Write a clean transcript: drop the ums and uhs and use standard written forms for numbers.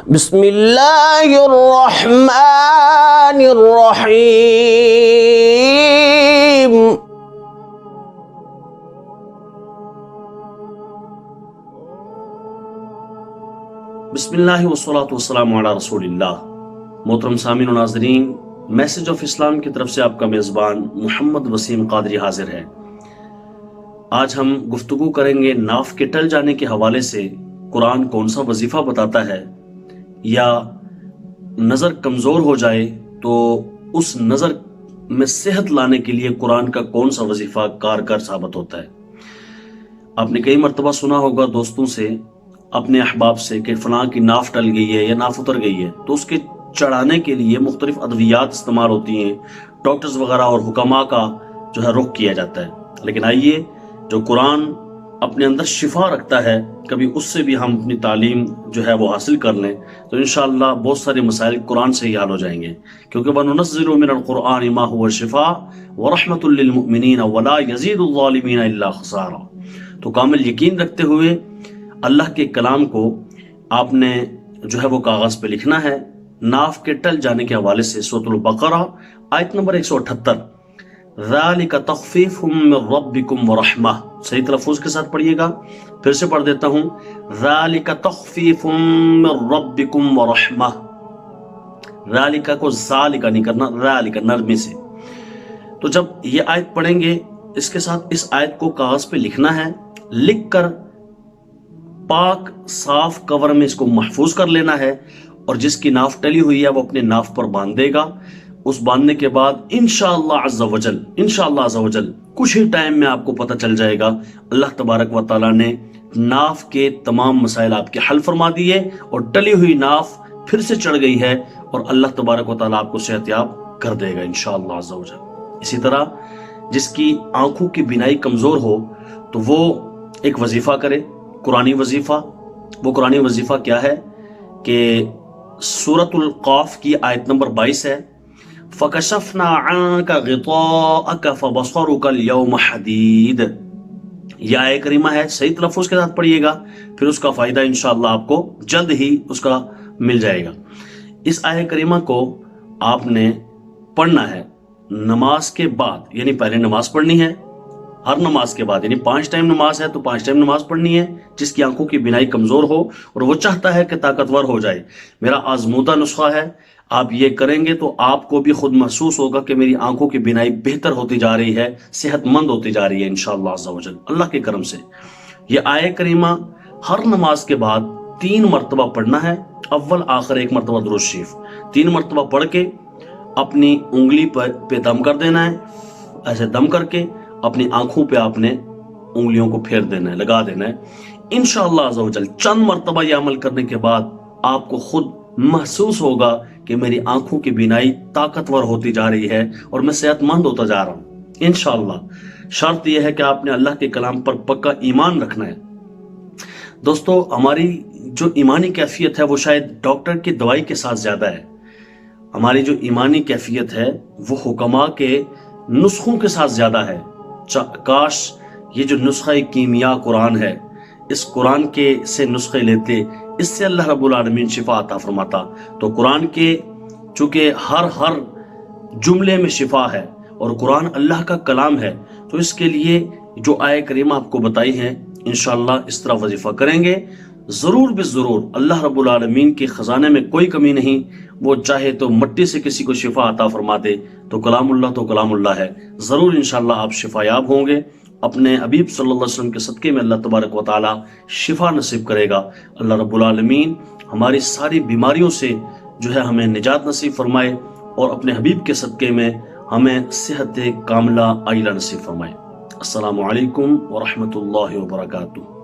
بسم اللہ الرحمن الرحیم. بسم اللہ والصلاة والسلام علی رسول اللہ. محترم سامعین و ناظرین، میسج آف اسلام کی طرف سے آپ کا میزبان محمد وسیم قادری حاضر ہے. آج ہم گفتگو کریں گے ناف کے ٹل جانے کے حوالے سے قرآن کون سا وظیفہ بتاتا ہے، یا نظر کمزور ہو جائے تو اس نظر میں صحت لانے کے لیے قرآن کا کون سا وظیفہ کارگر ثابت ہوتا ہے. آپ نے کئی مرتبہ سنا ہوگا دوستوں سے، اپنے احباب سے، کہ فلاں کی ناف ٹل گئی ہے یا ناف اتر گئی ہے، تو اس کے چڑھانے کے لیے مختلف ادویات استعمال ہوتی ہیں، ڈاکٹرز وغیرہ اور حکماء کا جو ہے رخ کیا جاتا ہے. لیکن آئیے، جو قرآن اپنے اندر شفا رکھتا ہے، کبھی اس سے بھی ہم اپنی تعلیم جو ہے وہ حاصل کر لیں تو انشاءاللہ بہت سارے مسائل قرآن سے ہی حل ہو جائیں گے. کیونکہ وَنُنَزِّلُ مِنَ الْقُرْآنِ مَا هُوَ شِفَاءٌ وَرَحْمَةٌ لِّلْمُؤْمِنِينَ وَلَا يَزِيدُ الظَّالِمِينَ إِلَّا خَسَارًا. تو کامل یقین رکھتے ہوئے اللہ کے کلام کو آپ نے جو ہے وہ کاغذ پہ لکھنا ہے. ناف کے ٹل جانے کے حوالے سے سورۃ البقرہ آیت نمبر 178، ذَلِكَ تَخْفِيفٌ مِّن رَّبِّكُمْ وَرَحْمَةٌ. صحیح تلفظ کے ساتھ پڑھیے گا، پھر سے پڑھ دیتا ہوں، ذَلِكَ تَخْفِيفٌ مِّن رَّبِّكُمْ وَرَحْمَةٌ. ذَلِكَ کو ذَلِكَ نہیں کرنا، ذَلِكَ نرمی سے. تو جب یہ آیت پڑھیں گے، اس کے ساتھ اس آیت کو کاغذ پہ لکھنا ہے، لکھ کر پاک صاف کور میں اس کو محفوظ کر لینا ہے، اور جس کی ناف ٹلی ہوئی ہے وہ اپنے ناف پر باندھ دے گا. اس باندھنے کے بعد انشاءاللہ عز و جل کچھ ہی ٹائم میں آپ کو پتہ چل جائے گا اللہ تبارک و تعالیٰ نے ناف کے تمام مسائل آپ کے حل فرما دیے، اور ٹلی ہوئی ناف پھر سے چڑھ گئی ہے، اور اللہ تبارک و تعالیٰ آپ کو صحت یاب کر دے گا انشاءاللہ عز و جل. اسی طرح جس کی آنکھوں کی بینائی کمزور ہو تو وہ ایک وظیفہ کرے، قرآنی وظیفہ. وہ قرآنی وظیفہ کیا ہے کہ سورۃ القاف کی آیت نمبر 22 ہے، فَكَشَفْنَا عَنْكَ غِطَاءَكَ فَبَصَرُكَ الْيَوْمَ حَدِيدٌ. یہ آیت کریمہ ہے، صحیح تلفظ کے ساتھ پڑھیے گا، پھر اس کا فائدہ انشاءاللہ آپ کو جلد ہی اس کا مل جائے گا. اس آیت کریمہ کو آپ نے پڑھنا ہے نماز کے بعد، یعنی پہلے نماز پڑھنی ہے، ہر نماز کے بعد، یعنی 5 ٹائم نماز ہے تو 5 ٹائم نماز پڑھنی ہے. جس کی آنکھوں کی بینائی کمزور ہو اور وہ چاہتا ہے کہ طاقتور ہو جائے، میرا آزمودہ نسخہ ہے، آپ یہ کریں گے تو آپ کو بھی خود محسوس ہوگا کہ میری آنکھوں کی بینائی بہتر ہوتی جا رہی ہے، صحت مند ہوتی جا رہی ہے انشاءاللہ عز و جل اللہ کے کرم سے. یہ آیت کریمہ ہر نماز کے بعد 3 مرتبہ پڑھنا ہے، اول آخر 1 مرتبہ درود شریف، 3 مرتبہ پڑھ کے اپنی انگلی پہ دم کر دینا ہے. ایسے دم کر کے اپنی آنکھوں پہ آپ نے انگلیوں کو پھیر دینا ہے، لگا دینا ہے. انشاءاللہ عز و جل چند مرتبہ یہ عمل کرنے کے بعد آپ کو خود محسوس ہوگا کہ میری آنکھوں کی بینائی طاقتور ہوتی جا رہی ہے اور میں صحت مند ہوتا جا رہا ہوں انشاءاللہ. شرط یہ ہے کہ آپ نے اللہ کے کلام پر پکا ایمان رکھنا ہے. دوستو، ہماری جو ایمانی کیفیت ہے وہ شاید ڈاکٹر کی دوائی کے ساتھ زیادہ ہے. ہماری جو ایمانی کیفیت ہے وہ حکماء کے نسخوں کے ساتھ زیادہ ہے. کاش یہ جو نسخہ کیمیا قرآن ہے، اس قرآن کے سے نسخے لیتے، اس سے اللہ رب العالمین شفا عطا فرماتا. تو قرآن کے چونکہ ہر جملے میں شفا ہے اور قرآن اللہ کا کلام ہے، تو اس کے لیے جو آیت کریمہ آپ کو بتائی ہیں انشاءاللہ اس طرح وظیفہ کریں گے ضرور ضرور اللہ رب العالمین کے خزانے میں کوئی کمی نہیں. وہ چاہے تو مٹی سے کسی کو شفا عطا فرما دے، تو کلام اللہ ہے، ضرور انشاءاللہ آپ شفا یاب ہوں گے. اپنے حبیب صلی اللہ علیہ وسلم کے صدقے میں اللہ تبارک و تعالی شفا نصیب کرے گا. اللہ رب العالمین ہماری ساری بیماریوں سے جو ہے ہمیں نجات نصیب فرمائے، اور اپنے حبیب کے صدقے میں ہمیں صحت کاملہ عاجلہ نصیب فرمائے. السلام علیکم ورحمۃ اللہ وبرکاتہ.